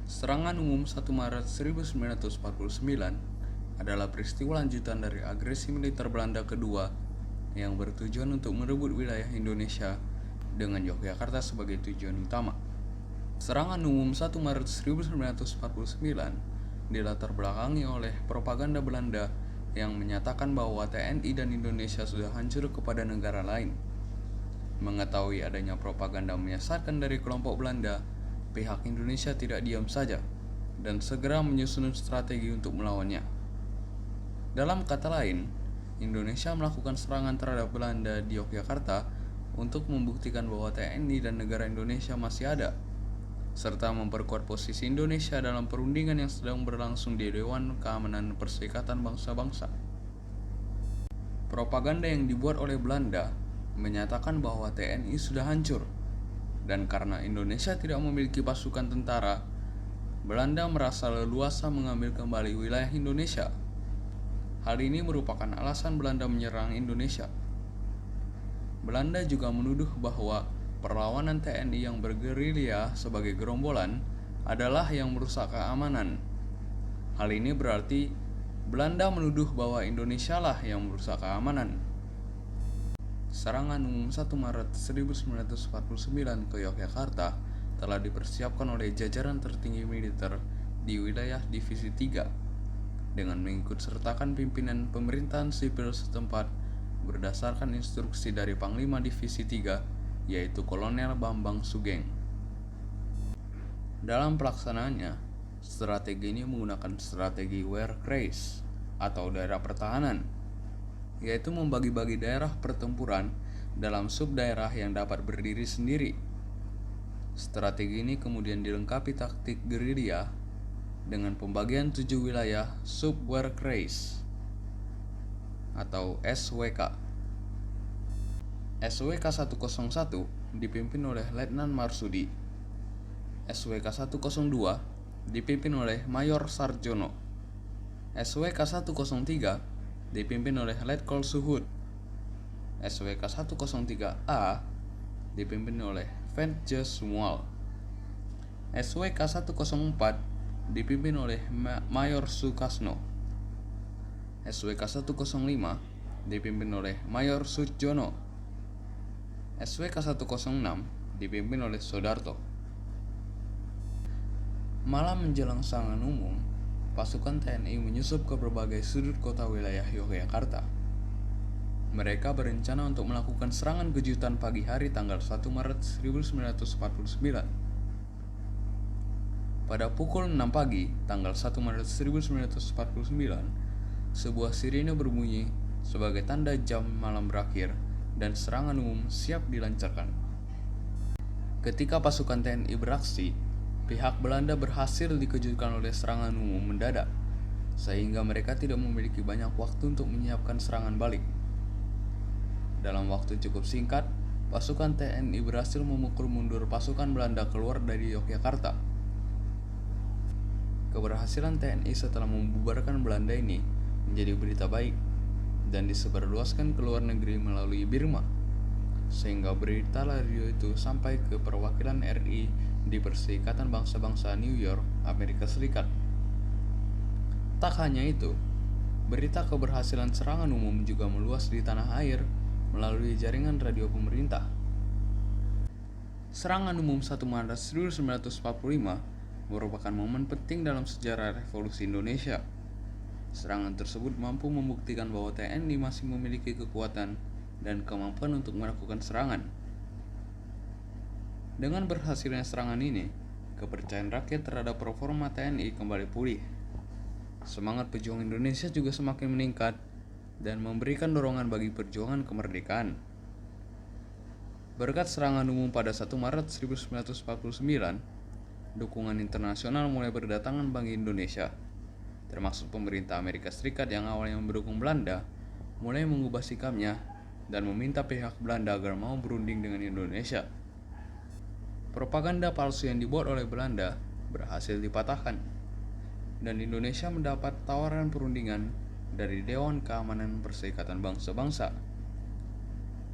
Serangan umum 1 Maret 1949 adalah peristiwa lanjutan dari agresi militer Belanda kedua yang bertujuan untuk merebut wilayah Indonesia dengan Yogyakarta sebagai tujuan utama. Serangan umum 1 Maret 1949 dilatar belakangi oleh propaganda Belanda yang menyatakan bahwa TNI dan Indonesia sudah hancur kepada negara lain. Mengetahui adanya propaganda menyesatkan dari kelompok Belanda, pihak Indonesia tidak diam saja dan segera menyusun strategi untuk melawannya. Dalam kata lain, Indonesia melakukan serangan terhadap Belanda di Yogyakarta untuk membuktikan bahwa TNI dan negara Indonesia masih ada, serta memperkuat posisi Indonesia dalam perundingan yang sedang berlangsung di Dewan Keamanan Perserikatan Bangsa-Bangsa. Propaganda yang dibuat oleh Belanda menyatakan bahwa TNI sudah hancur, dan karena Indonesia tidak memiliki pasukan tentara, Belanda merasa leluasa mengambil kembali wilayah Indonesia. Hal ini merupakan alasan Belanda menyerang Indonesia. Belanda juga menuduh bahwa perlawanan TNI yang bergerilya sebagai gerombolan adalah yang merusak keamanan. Hal ini berarti Belanda menuduh bahwa Indonesia lah yang merusak keamanan. Serangan umum 1 Maret 1949 ke Yogyakarta telah dipersiapkan oleh jajaran tertinggi militer di wilayah Divisi 3 dengan mengikut sertakan pimpinan pemerintahan sipil setempat berdasarkan instruksi dari Panglima Divisi 3, yaitu Kolonel Bambang Sugeng. Dalam pelaksanaannya, strategi ini menggunakan strategi Wehrkreis atau daerah pertahanan, yaitu membagi-bagi daerah pertempuran dalam sub-daerah yang dapat berdiri sendiri. Strategi ini kemudian dilengkapi taktik gerilya dengan pembagian 7 wilayah sub-Wehrkreis atau SWK. SWK 101 dipimpin oleh Letnan Marsudi. SWK 102 dipimpin oleh Mayor Sarjono. SWK 103 dipimpin oleh Letkol Suhud. SWK 103A dipimpin oleh Ventjes Mual. SWK 104 dipimpin oleh Mayor Sukasno. SWK 105 dipimpin oleh Mayor Sutjono. SWK 106 dipimpin oleh Sodarto. Malam menjelang serangan umum, pasukan TNI menyusup ke berbagai sudut kota wilayah Yogyakarta. Mereka berencana untuk melakukan serangan kejutan pagi hari tanggal 1 Maret 1949. Pada pukul 6 pagi, tanggal 1 Maret 1949, sebuah sirine berbunyi sebagai tanda jam malam berakhir dan serangan umum siap dilancarkan. Ketika pasukan TNI beraksi, pihak Belanda berhasil dikejutkan oleh serangan umum mendadak, sehingga mereka tidak memiliki banyak waktu untuk menyiapkan serangan balik. Dalam waktu cukup singkat, pasukan TNI berhasil memukul mundur pasukan Belanda keluar dari Yogyakarta. Keberhasilan TNI setelah membubarkan Belanda ini menjadi berita baik dan disebarluaskan ke luar negeri melalui Birma, sehingga berita radio itu sampai ke perwakilan RI di Perserikatan Bangsa-Bangsa New York, Amerika Serikat. Tak hanya itu, berita keberhasilan serangan umum juga meluas di tanah air melalui jaringan radio pemerintah. Serangan umum 1 Maret 1945 merupakan momen penting dalam sejarah revolusi Indonesia. Serangan tersebut mampu membuktikan bahwa TNI masih memiliki kekuatan dan kemampuan untuk melakukan serangan. Dengan berhasilnya serangan ini, kepercayaan rakyat terhadap performa TNI kembali pulih. Semangat pejuang Indonesia juga semakin meningkat dan memberikan dorongan bagi perjuangan kemerdekaan. Berkat serangan umum pada 1 Maret 1949, dukungan internasional mulai berdatangan bagi Indonesia, termasuk pemerintah Amerika Serikat yang awalnya mendukung Belanda, mulai mengubah sikapnya dan meminta pihak Belanda agar mau berunding dengan Indonesia. Propaganda palsu yang dibuat oleh Belanda berhasil dipatahkan, dan Indonesia mendapat tawaran perundingan dari Dewan Keamanan Perserikatan Bangsa-Bangsa.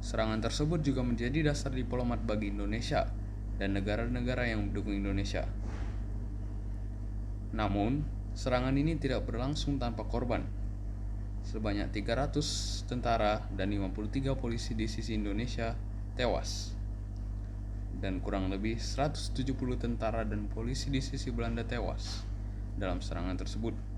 Serangan tersebut juga menjadi dasar diplomat bagi Indonesia dan negara-negara yang mendukung Indonesia. Namun, serangan ini tidak berlangsung tanpa korban. Sebanyak 300 tentara dan 53 polisi di sisi Indonesia tewas. Dan kurang lebih 170 tentara dan polisi di sisi Belanda tewas dalam serangan tersebut.